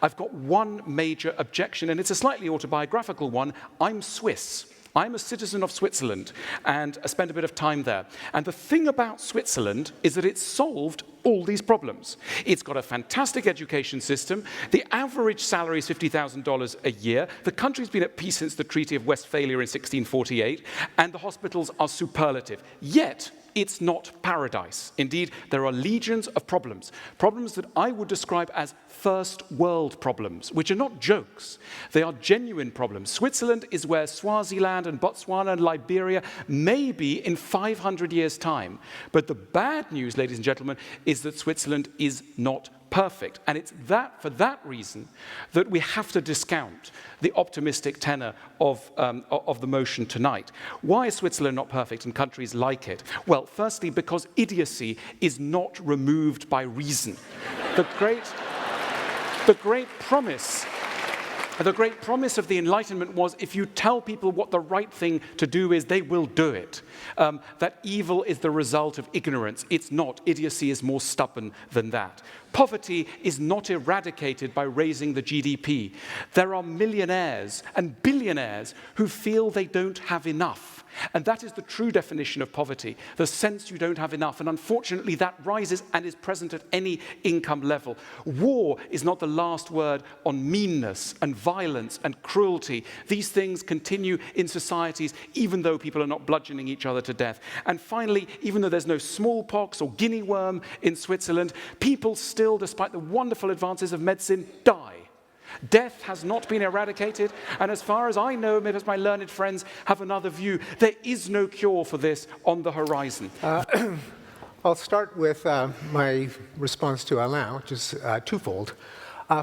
I've got one major objection, and it's a slightly autobiographical one. I'm Swiss. I'm a citizen of Switzerland, and I spent a bit of time there. And the thing about Switzerland is that it's solved all these problems. It's got a fantastic education system. The average salary is $50,000 a year. The country's been at peace since the Treaty of Westphalia in 1648, and the hospitals are superlative. Yet, it's not paradise. Indeed, there are legions of problems. Problems that I would describe as first world problems, which are not jokes. They are genuine problems. Switzerland is where Swaziland and Botswana and Liberia may be in 500 years' time. But the bad news, ladies and gentlemen, is that Switzerland is not perfect. And it's for that reason that we have to discount the optimistic tenor of the motion tonight. Why is Switzerland not perfect and countries like it? Well, firstly, because idiocy is not removed by reason. The great promise of the Enlightenment was if you tell people what the right thing to do is, they will do it. That evil is the result of ignorance. It's not. Idiocy is more stubborn than that. Poverty is not eradicated by raising the GDP. There are millionaires and billionaires who feel they don't have enough. And that is the true definition of poverty, the sense you don't have enough. And unfortunately, that rises and is present at any income level. War is not the last word on meanness and violence and cruelty. These things continue in societies, even though people are not bludgeoning each other to death. And finally, even though there's no smallpox or guinea worm in Switzerland, people still, despite the wonderful advances of medicine, die. Death has not been eradicated, and as far as I know, maybe my learned friends have another view, there is no cure for this on the horizon. I'll start with my response to Alain, which is twofold.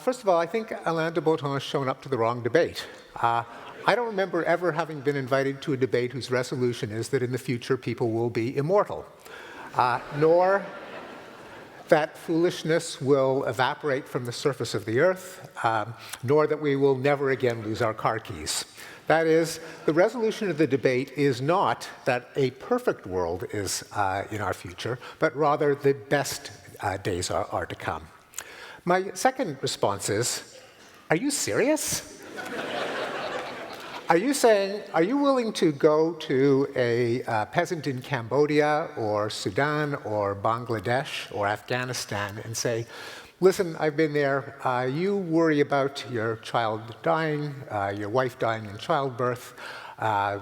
First of all, I think Alain de Botton has shown up to the wrong debate. I don't remember ever having been invited to a debate whose resolution is that in the future people will be immortal, nor that foolishness will evaporate from the surface of the earth, nor that we will never again lose our car keys. That is, the resolution of the debate is not that a perfect world is in our future, but rather the best days are to come. My second response is, are you serious? Are you willing to go to a peasant in Cambodia or Sudan or Bangladesh or Afghanistan and say, listen, I've been there, you worry about your child dying, your wife dying in childbirth,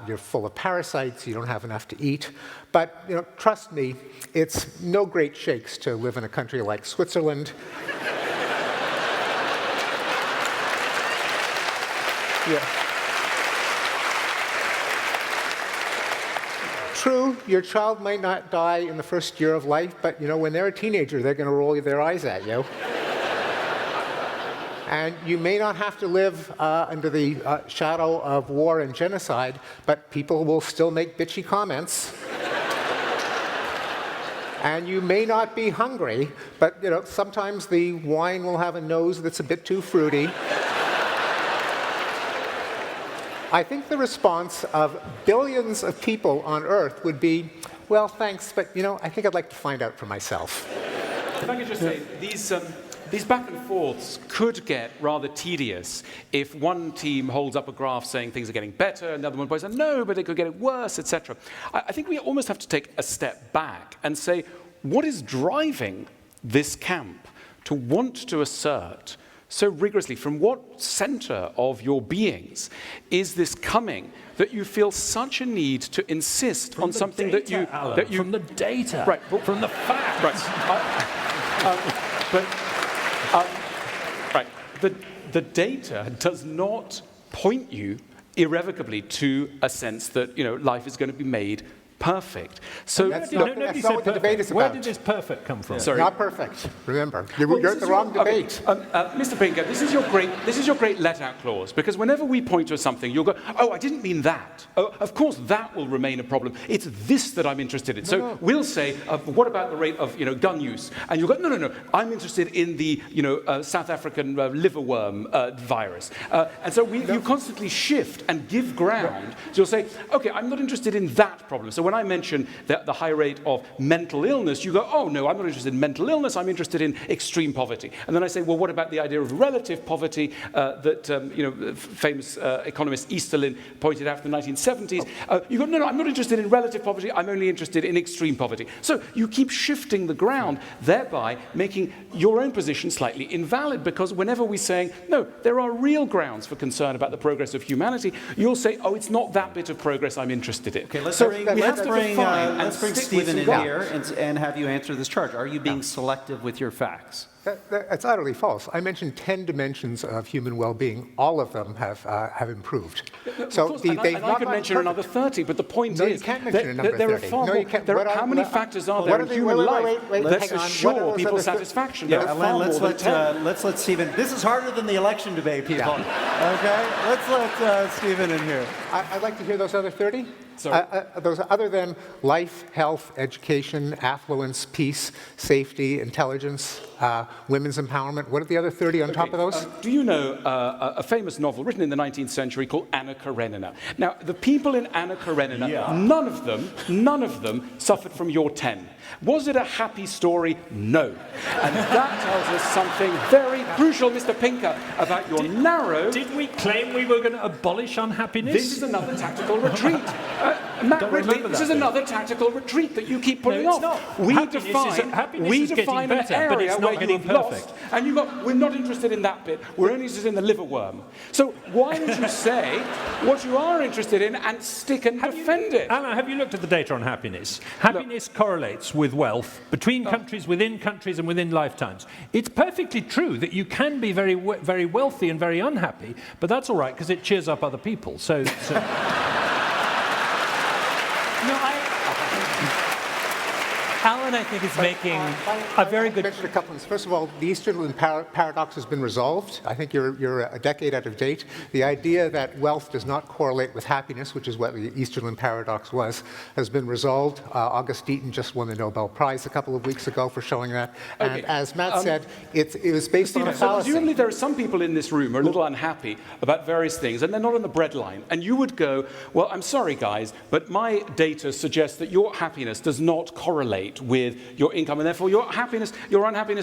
you're full of parasites, you don't have enough to eat, but trust me, it's no great shakes to live in a country like Switzerland. Yeah. True, your child might not die in the first year of life, but when they're a teenager, they're going to roll their eyes at you. And you may not have to live under the shadow of war and genocide, but people will still make bitchy comments. And you may not be hungry, but sometimes the wine will have a nose that's a bit too fruity. I think the response of billions of people on Earth would be, well, thanks, but I think I'd like to find out for myself. If I could just say, these back and forths could get rather tedious if one team holds up a graph saying things are getting better, and the other one points out, no, but it could get worse, etc. I think we almost have to take a step back and say, what is driving this camp to want to assert so rigorously, from what center of your beings is this coming that you feel such a need to insist on something data, that you from the data, right, from the facts, right? The data does not point you irrevocably to a sense that life is going to be made perfect. So that's not what the debate is about. Where did this perfect come from? Yeah. Sorry. Not perfect. Remember, you're at the wrong debate. Mr. Pinker, this is your great let-out clause, because whenever we point to something, you'll go, oh, I didn't mean that. Oh, of course, that will remain a problem. It's this that I'm interested in. So we'll say, what about the rate of gun use? And you'll go, no, I'm interested in the South African liverworm virus. And so you constantly shift and give ground. So you'll say, okay, I'm not interested in that problem. So when I mention the high rate of mental illness, you go, oh no, I'm not interested in mental illness, I'm interested in extreme poverty. And then I say, well, what about the idea of relative poverty that famous economist Easterlin pointed out in the 1970s? You go, no, I'm not interested in relative poverty, I'm only interested in extreme poverty. So you keep shifting the ground, thereby making your own position slightly invalid, because whenever we're saying, no, there are real grounds for concern about the progress of humanity, you'll say, oh, it's not that bit of progress I'm interested in. Okay, let's so bring, we have to define let's bring Stephen in here and have you answer this charge. Are you being selective with your facts? That's utterly false. I mentioned 10 dimensions of human well-being. All of them have improved. So I could mention another 30, but the point is you can't mention a number there 30. are far more. How many factors are there in human life that assure people's satisfaction? Yeah, Alain, let's let Stephen. This is harder than the election debate, people. Okay, let's let Stephen in here. I'd like to hear those other 30. Those other than life, health, education, affluence, peace, safety, intelligence, women's empowerment. What are the other 30 on top of those? Do you know a famous novel written in the 19th century called Anna Karenina? Now, the people in Anna Karenina, none of them suffered from your 10. Was it a happy story? No. And that tells us something very crucial, Mr. Pinker, about your narrow... Did we claim we were going to abolish unhappiness? This is another tactical retreat. Matt Ridley, this is another tactical retreat that you keep putting off. Not. We define an area where you've lost, and you go, we're not interested in that bit, we're only interested in the liverworm. So why don't you say what you are interested in and stick and defend it? Alain, have you looked at the data on happiness? Happiness correlates with wealth between countries, within countries, and within lifetimes. It's perfectly true that you can be very wealthy and very unhappy, but that's all right because it cheers up other people. So Alain, I think, is making a very good... I mentioned a couple of things. First of all, the Easterlin paradox has been resolved. I think you're a decade out of date. The idea that wealth does not correlate with happiness, which is what the Easterlin paradox was, has been resolved. August Deaton just won the Nobel Prize a couple of weeks ago for showing that. And as Matt said, it was based on a fallacy. Presumably there are some people in this room who are a little unhappy about various things, and they're not on the breadline. And you would go, well, I'm sorry, guys, but my data suggests that your happiness does not correlate with your income, and therefore your unhappiness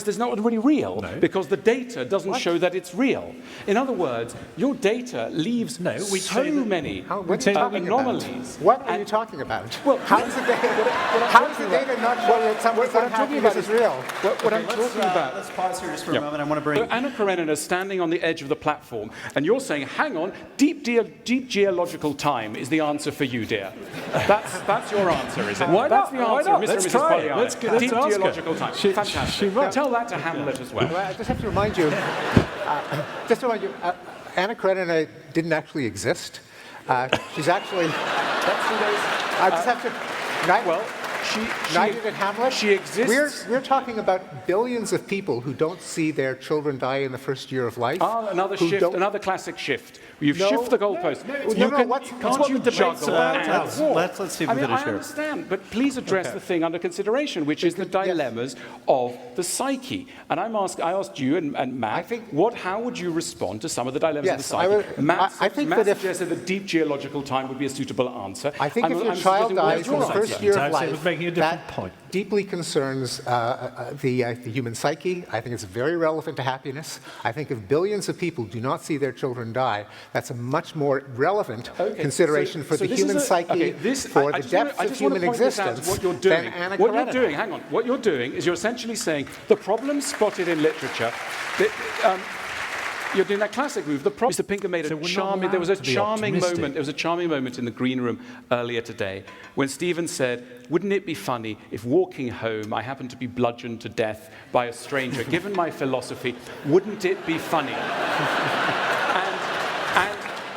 is not really real, because the data doesn't show that it's real. In other words, your data leaves so many anomalies. What are you talking about? Well, how is the data not show that someone's unhappiness is real? What I'm talking about... Let's pause here just for a moment. I want to bring... So Anna Karenina is standing on the edge of the platform, and you're saying, hang on, deep geological time is the answer for you, dear. That's your answer, is it? Why That's not? the answer, Why not? Mr. Let's and Mrs. try it. Pollyanna. Let's Deep ask her. geological time. Fantastic. Tell that to Hamlet as well. I just have to remind you, Anna Karenina didn't actually exist. She's actually... I just have to... Neither did Hamlet. She exists. We're talking about billions of people who don't see their children die in the first year of life. Another shift, another classic shift. You've shifted the goalpost. Can't you juggle and walk? Let's see if we finish here. I understand, but please address the thing under consideration, which is the dilemmas of the psyche. And I asked you and Matt, how would you respond to some of the dilemmas of the psyche? Matt suggested that deep geological time would be a suitable answer. I think if your child dies in the first year of life, that deeply concerns the human psyche. I think it's very relevant to happiness. I think if billions of people do not see their children die, that's a much more relevant consideration for the human psyche, for the depth of human existence than Anna Karenina. What you're doing is you're essentially saying the problem spotted in literature, you're doing that classic move. The problem, Mr. Pinker made there was a charming moment in the green room earlier today when Stephen said, wouldn't it be funny if walking home I happened to be bludgeoned to death by a stranger? Given my philosophy, wouldn't it be funny?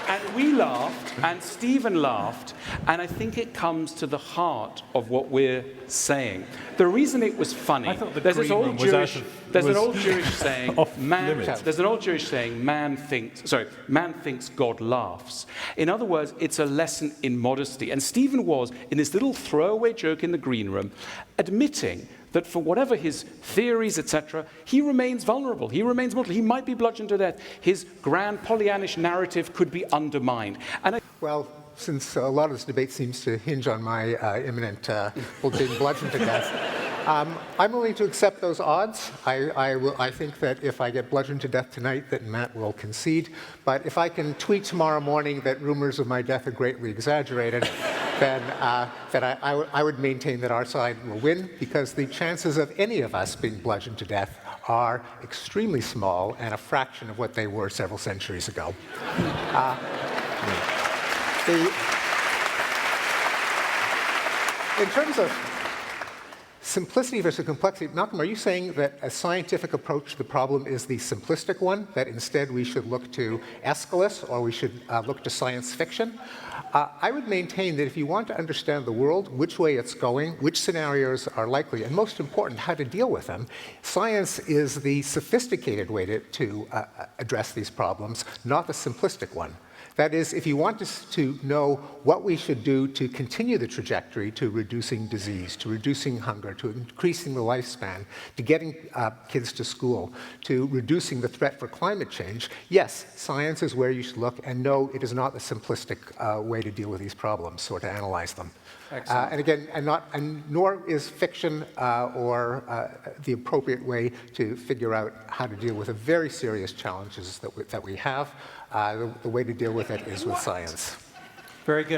And we laughed, and Stephen laughed, and I think it comes to the heart of what we're saying. The reason it was funny, there's an old Jewish saying, man thinks, God laughs. In other words, it's a lesson in modesty. And Stephen was, in this little throwaway joke in the green room, admitting that for whatever his theories, etc., he remains vulnerable. He remains mortal. He might be bludgeoned to death. His grand Pollyannish narrative could be undermined. Well, since a lot of this debate seems to hinge on my imminent being bludgeoned to death, I'm willing to accept those odds. I think that if I get bludgeoned to death tonight, that Matt will concede. But if I can tweet tomorrow morning that rumors of my death are greatly exaggerated, then I would maintain that our side will win, because the chances of any of us being bludgeoned to death are extremely small and a fraction of what they were several centuries ago. In terms of simplicity versus complexity, Malcolm, are you saying that a scientific approach to the problem is the simplistic one, that instead we should look to Aeschylus or we should look to science fiction? I would maintain that if you want to understand the world, which way it's going, which scenarios are likely, and most important, how to deal with them, science is the sophisticated way to address these problems, not the simplistic one. That is, if you want us to know what we should do to continue the trajectory to reducing disease, to reducing hunger, to increasing the lifespan, to getting kids to school, to reducing the threat for climate change, yes, science is where you should look, and no, it is not the simplistic way to deal with these problems or to analyze them. And again, nor is fiction or the appropriate way to figure out how to deal with the very serious challenges that we have. The way to deal with it is with science. Very good.